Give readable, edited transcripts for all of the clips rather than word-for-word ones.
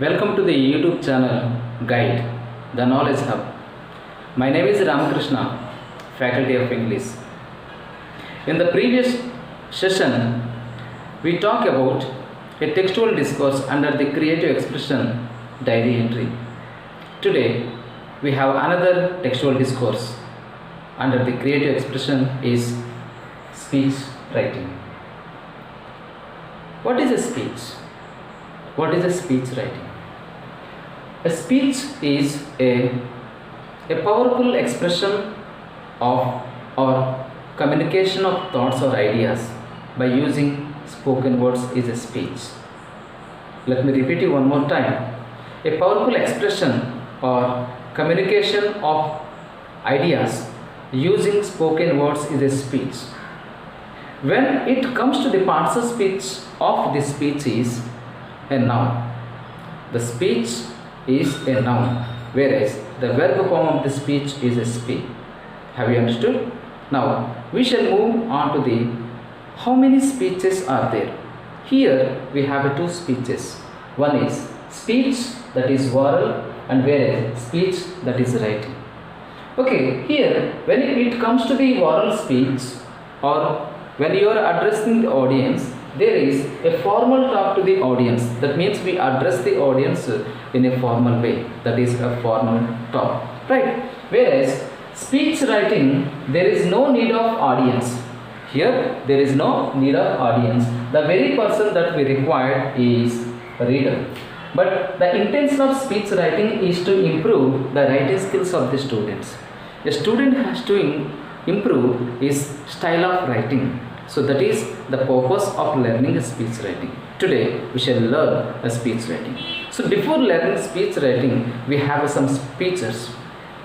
Welcome to the YouTube channel Guide, the Knowledge Hub. My name is Ramakrishna, Faculty of English. In the previous session, we talked about a textual discourse under the creative expression diary entry. Today, we have another textual discourse under the creative expression is speech writing. What is a speech? What is a speech writing? A speech is a powerful expression of or communication of thoughts or ideas by using spoken words is a speech. Let me repeat it one more time. A powerful expression or communication of ideas using spoken words is a speech. When it comes to the parts of speech of the speech is a noun. The speech is a noun, whereas the verb form of the speech is a speak. Have you understood? Now we shall move on to the how many speeches are there. Here we have two speeches. One is speech that is oral and whereas speech that is writing. Okay, here when it comes to the oral speech or when you are addressing the audience, there is a formal talk to the audience. That means we address the audience in a formal way. That is a formal talk, right? Whereas speech writing, there is no need of audience. Here there is no need of audience. The very person that we require is a reader. But the intention of speech writing is to improve the writing skills of the students. A student has to improve his style of writing. So that is the purpose of learning a speech writing. Today we shall learn a speech writing. So before learning speech writing, we have some features.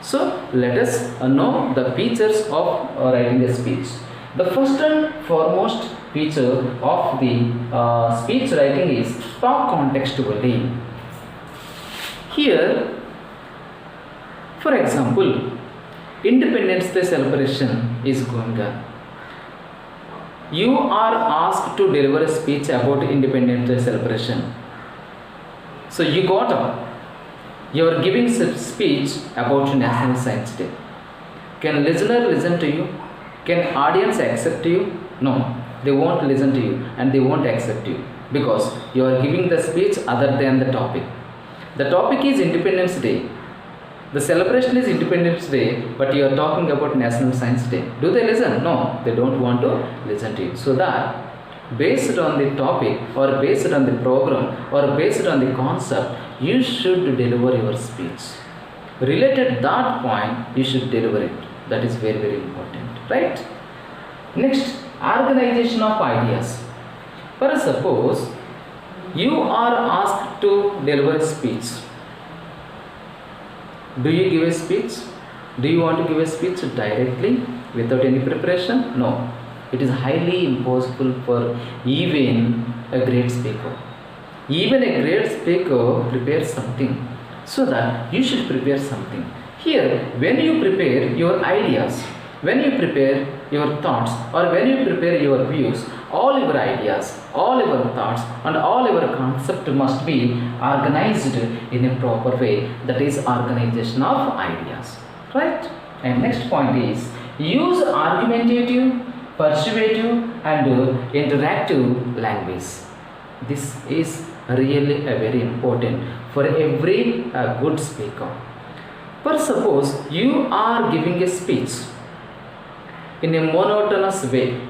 So let us know the features of writing a speech. The first and foremost feature of the speech writing is talk contextually. Here, for example, Independence Day celebration is going on. You are asked to deliver a speech about Independence Day celebration. So you got up. You are giving a speech about National Science Day. Can listener listen to you? Can audience accept you? No, they won't listen to you and they won't accept you because you are giving the speech other than the topic. The topic is Independence Day. The celebration is Independence Day, but you are talking about National Science Day. Do they listen? No, they don't want to listen to you. So that based on the topic or based on the program or based on the concept, you should deliver your speech. Related that point, you should deliver it. That is very, very important, right? Next, organization of ideas. For suppose you are asked to deliver a speech. Do you give a speech? Do you want to give a speech directly without any preparation? No. It is highly impossible for even a great speaker. Even a great speaker prepares something. So that you should prepare something. Here, when you prepare your ideas, when you prepare your thoughts or when you prepare your views, all your ideas, all your thoughts and all your concept must be organized in a proper way. That is organization of ideas, right? And next point is use argumentative, persuasive and interactive language. This is really a very important for every good speaker. For suppose you are giving a speech in a monotonous way.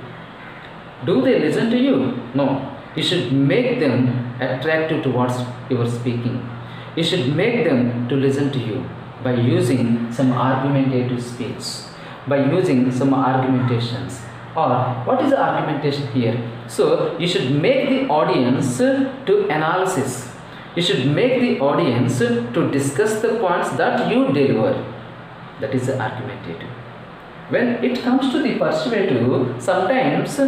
Do they listen to you? No. You should make them attractive towards your speaking. You should make them to listen to you by using some argumentative speech, by using some argumentations. Or what is the argumentation here? So you should make the audience to analysis. You should make the audience to discuss the points that you deliver. That is the argumentative. When it comes to the persuasive, sometimes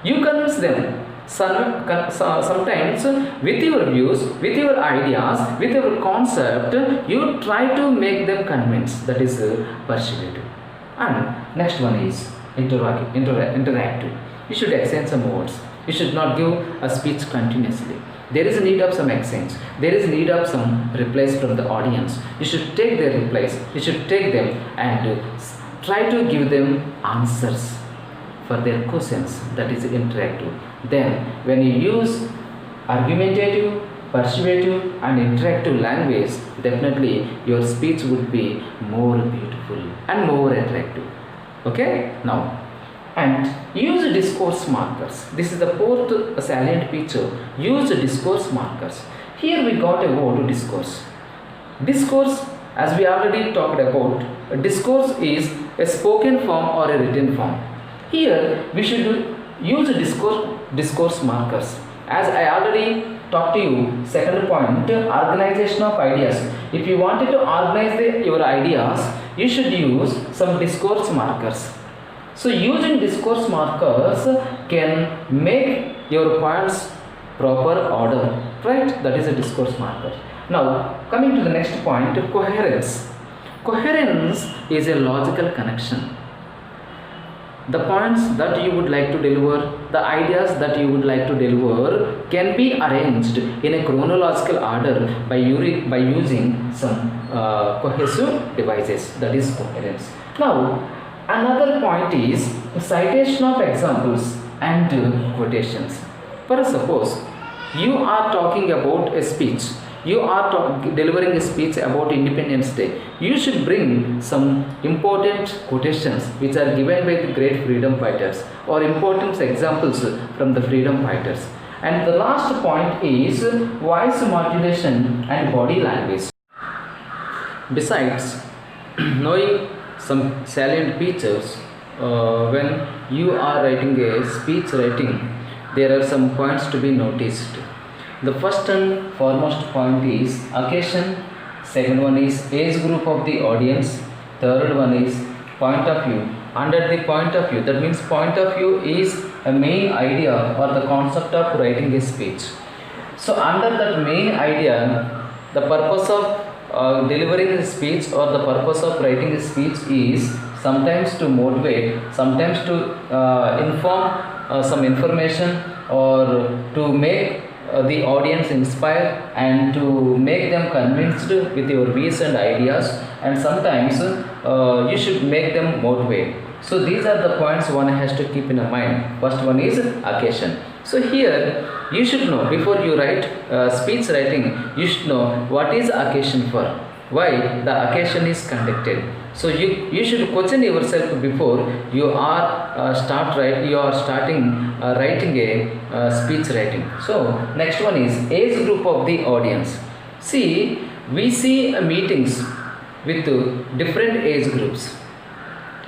you convince them. Sometimes with your views, with your ideas, with your concept, you try to make them convinced. That is persuasive. And next one is interactive. You should exchange some words. You should not give a speech continuously. There is a need of some exchange. There is need of some replies from the audience. You should take their replies. You should take them and try to give them answers for their questions. That is interactive. Then when you use argumentative, persuasive and interactive language, definitely your speech would be more beautiful and more attractive. Okay, now, and use discourse markers. This is the fourth salient feature. Use discourse markers. Here we got a word discourse. Discourse, as we already talked about, discourse is a spoken form or a written form. Here we should use discourse markers. As I already talked to you, second point, organization of ideas. If you wanted to organize your ideas, you should use some discourse markers. So using discourse markers can make your points proper order, right? That is a discourse marker. Now coming to the next point, coherence. Coherence is a logical connection. The points that you would like to deliver, the ideas that you would like to deliver can be arranged in a chronological order by using some cohesive devices, that is coherence. Now another point is citation of examples and quotations. For suppose you are talking about a speech, you are delivering a speech about Independence Day, you should bring some important quotations which are given by the great freedom fighters or important examples from the freedom fighters. And the last point is voice modulation and body language. Besides knowing some salient features, when you are writing a speech writing, there are some points to be noticed. The first and foremost point is occasion, second one is age group of the audience, third one is point of view. Under the point of view, that means point of view is a main idea or the concept of writing a speech. So under that main idea, the purpose of delivering a speech or the purpose of writing a speech is sometimes to motivate, sometimes to inform some information, or to make the audience inspire and to make them convinced with your views and ideas, and sometimes you should make them motivate. So these are the points one has to keep in mind. First one is occasion. So here you should know, before you write speech writing, you should know what is occasion for, why the occasion is conducted. So you should question yourself before you are starting writing a speech writing. So next one is age group of the audience. See, we see meetings with different age groups.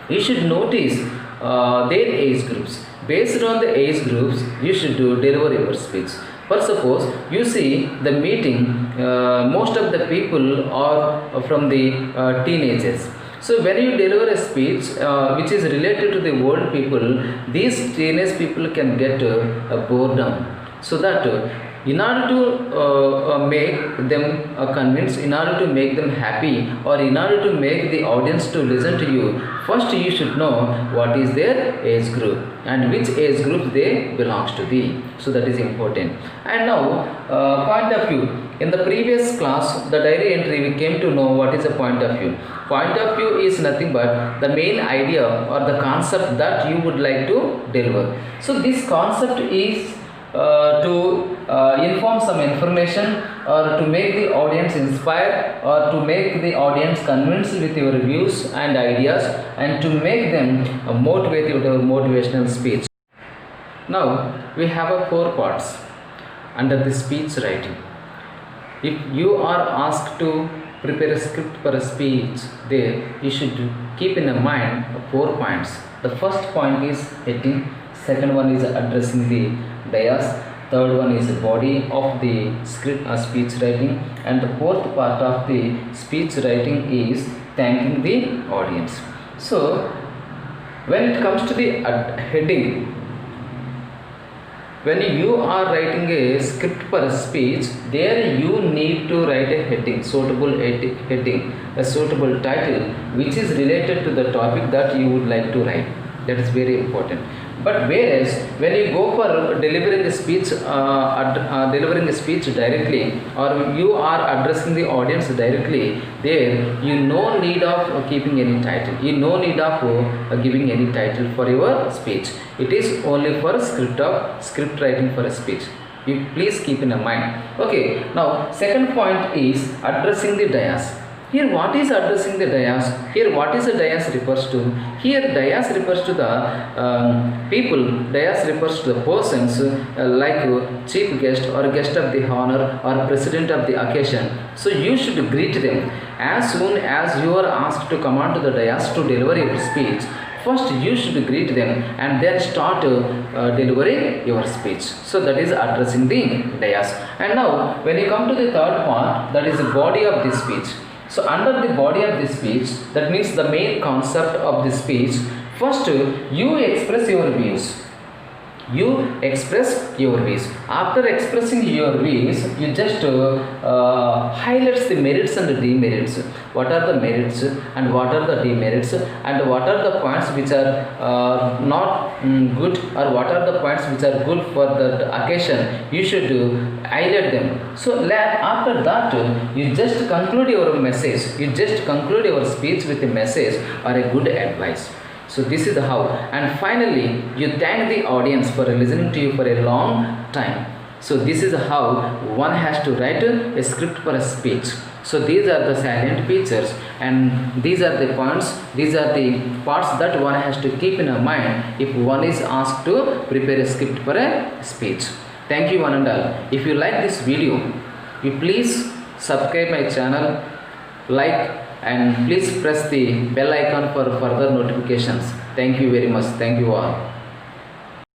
You should notice their age groups. Based on the age groups, you should deliver your speech. For suppose you see the meeting, most of the people are from the teenagers. So when you deliver a speech which is related to the old people, these teenage people can get boredom. So that in order to make them convinced, in order to make them happy, or in order to make the audience to listen to you, first you should know what is their age group and which age group they belongs to the. So that is important. And now point of view. In the previous class, the diary entry, we came to know what is a point of view. Point of view is nothing but the main idea or the concept that you would like to deliver. So this concept is to inform some information, or to make the audience inspire, or to make the audience convinced with your views and ideas, and to make them motivate with your motivational speech. Now we have 4 parts under the speech writing. If you are asked to prepare a script for a speech, there you should keep in mind 4 points. The first point is heading, second one is addressing the dais, third one is the body of the script or speech writing, and the fourth part of the speech writing is thanking the audience. So when it comes to the heading, when you are writing a script for a speech, there you need to write a heading, suitable heading, a suitable title which is related to the topic that you would like to write. That is very important. But whereas when you go for delivering a speech, directly, or you are addressing the audience directly, there you no need of keeping any title, you no need of giving any title for your speech. It is only for script writing for a speech. You please keep in mind. Okay, now second point is addressing the dais. Here what is addressing the dais? Here what is the dais refers to? Here dais refers to the people. Dais refers to the persons like chief guest or guest of the honor or president of the occasion. So you should greet them as soon as you are asked to come onto the dais to deliver your speech. First you should greet them and then start delivering your speech. So that is addressing the dais. And now when you come to the third point, that is the body of the speech. So under the body of the speech, that means the main concept of the speech, first you express your views. You express your views. After expressing your views, you just highlights the merits and the demerits. What are the merits and what are the demerits, and what are the points which are not good, or what are the points which are good for the occasion. You should highlight them. So after that, you just conclude your message. You just conclude your speech with a message or a good advice. So this is how. And finally you thank the audience for listening to you for a long time. So this is how one has to write a script for a speech. So these are the salient features, and these are the points, these are the parts that one has to keep in mind if one is asked to prepare a script for a speech. Thank you one and all. If you like this video, you please subscribe my channel, like, and please press the bell icon for further notifications. Thank you very much. Thank you all.